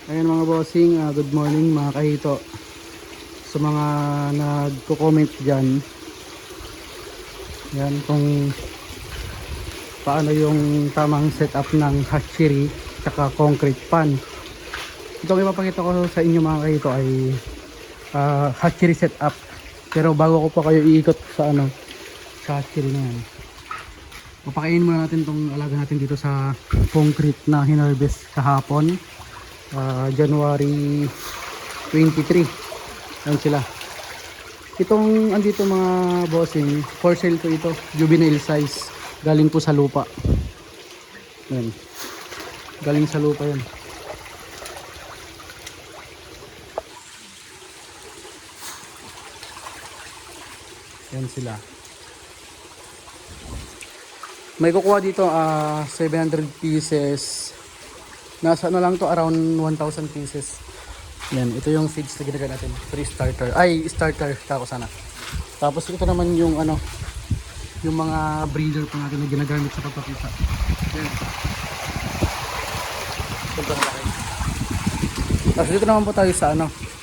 Ayan mga bossing, good morning mga kahito. Sa mga nagko-comment dyan, yan kung paano yung tamang setup ng hatchery tsaka concrete pan. Ito ang ipapakita ko sa inyo mga kahito ay hatchery setup. Pero bago ko pa kayo iikot sa sa hatchery na yan, papakainin muna natin itong alaga natin dito sa concrete na hinarvest kahapon, January 23. Ayan sila. Itong andito mga bossing, for sale to ito, juvenile size, galing po sa lupa. Ayan, galing sa lupa yan. Ayan sila. May kukuha dito 700 pieces. Nasa lang to, around 1,000 pieces. Yan, ito yung feeds na ginagawa natin. Free starter. Ay, starter tako sana. Tapos ito naman yung yung mga breeder pa natin na ginagamit sa pagpapisa. Yan. Tapos dito naman po tayo sa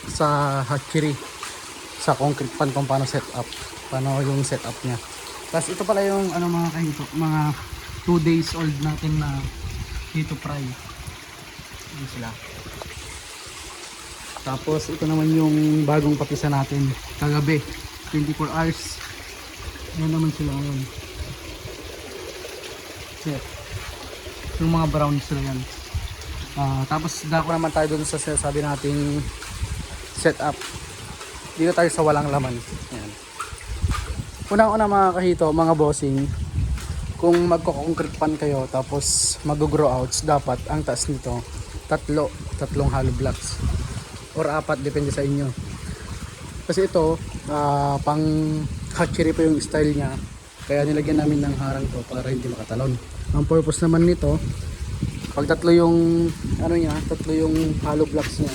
sa hatchery, sa concrete pan kung paano set up. Paano yung setup niya. Tapos ito pala yung mga kahito, mga 2 days old natin na dito fry. Yan sila. Tapos ito naman yung bagong papisa natin kagabi, 24 hours. Yan naman sila ngayon. Yeah. Yung mga brown sila yan. Tapos dako naman tayo dun sa sabi nating setup. Dito tayo sa walang laman. Yan. Unang-una mga kahito, mga bossing, kung magko-concrete pan kayo tapos mag-grow outs, dapat ang taas nito tatlong hollow blocks or 4, depende sa inyo. Kasi ito pang hatchery po yung style niya, kaya nilagyan namin ng harang to para hindi makatalon. Ang purpose naman nito, pag tatlo yung tatlo yung hollow blocks niya,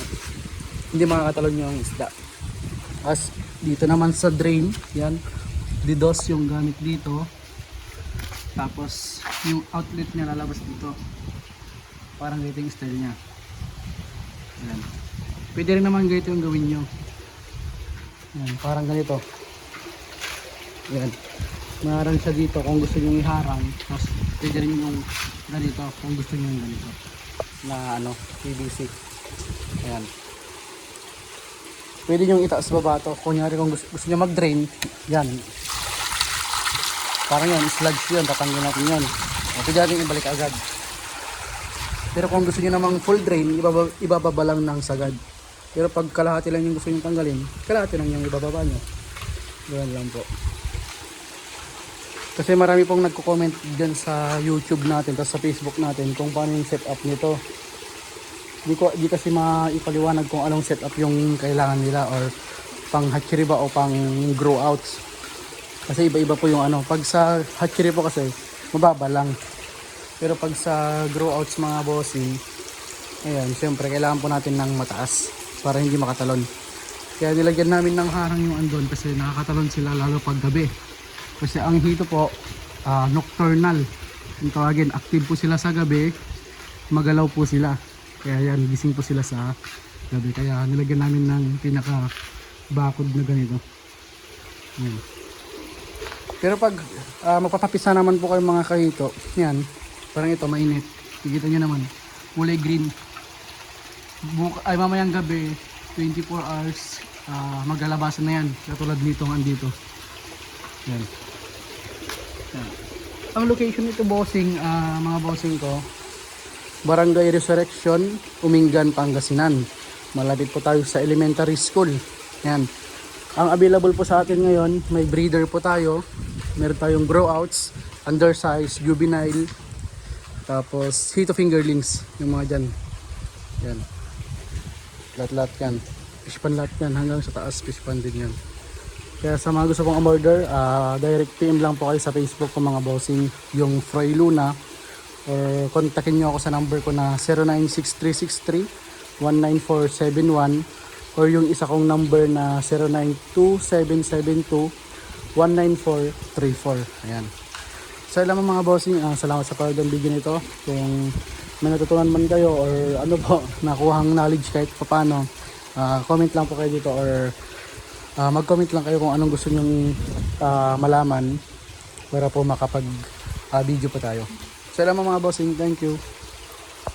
hindi makakatalon yung isda. As dito naman sa drain, yan, DDoS yung gamit dito. Tapos yung outlet niya lalabas dito. Parang ganito yung style niya. Yan. Pwede rin naman ganito yung gawin nyo. Yan, parang ganito. Yan. Marang siya dito kung gusto nyo iharang. Tapos pwede rin yung ganito kung gusto nyo yung ganito. Na PVC. Yan. Pwede nyo itaas baba to. Kunyari kung gusto nyo mag-drain, yan. Parang yan, sludge yun. Tatanggalin natin yan. Pwede natin ibalik agad. Pero kung gusto nyo namang full drain, ibababa lang ng sagad. Pero pag kalahati lang yung gusto nyo tanggalin, kalahati lang yung ibababa nyo. Ganyan lang po. Kasi marami pong nagko-comment dyan sa YouTube natin, tapos sa Facebook natin kung paano yung setup nito. Di kasi maipaliwanag kung anong setup yung kailangan nila, or pang hatchery ba o pang grow outs. Kasi iba-iba po yung pag sa hatchery po kasi mababa lang. Pero pag sa grow outs mga bossing, ayan, syempre kailangan po natin ng mataas para hindi makatalon. Kaya nilagyan namin ng harang yung andon kasi nakakatalon sila lalo pag gabi. Kasi ang hito po nocturnal. Yung tawagin, active po sila sa gabi, magalaw po sila. Kaya yan, gising po sila sa gabi. Kaya nilagyan namin ng pinaka bakod na ganito. Ayan. Pero pag magpapapisa naman po kayo mga kahito, yan, parang ito mainit. Kikita nyo naman, kulay green. Mamayang gabi, 24 hours, maglalabasan na yan. Katulad nito andito. Yan. Yan. Ang location nito bossing, mga bossing ko, Barangay Resurrection, Umingan, Pangasinan. Malapit po tayo sa elementary school. Yan. Ang available po sa atin ngayon, may breeder po tayo. Meron tayong grow outs, undersize, juvenile, tapos hito fingerlings, yung mga dyan. Yan. Lahat-lahat yan. Fish pan lahat yan. Hanggang sa taas fish pan din yan. Kaya sa mga gusto pong umorder, direct PM lang po kayo sa Facebook ko mga bossing, yung Froy Luna. Or kontakin nyo ako sa number ko na 096363-19471. Or yung isa kong number na 092772-19434. Ayan. So alam mo mga bossing, salamat sa panood ng video nito. Kung may natutunan man kayo or ano po, nakuhang knowledge kahit paano, comment lang po kayo dito or mag-comment lang kayo kung anong gusto nyong malaman para po makapag video pa tayo. So, alam mo mga bossing, thank you.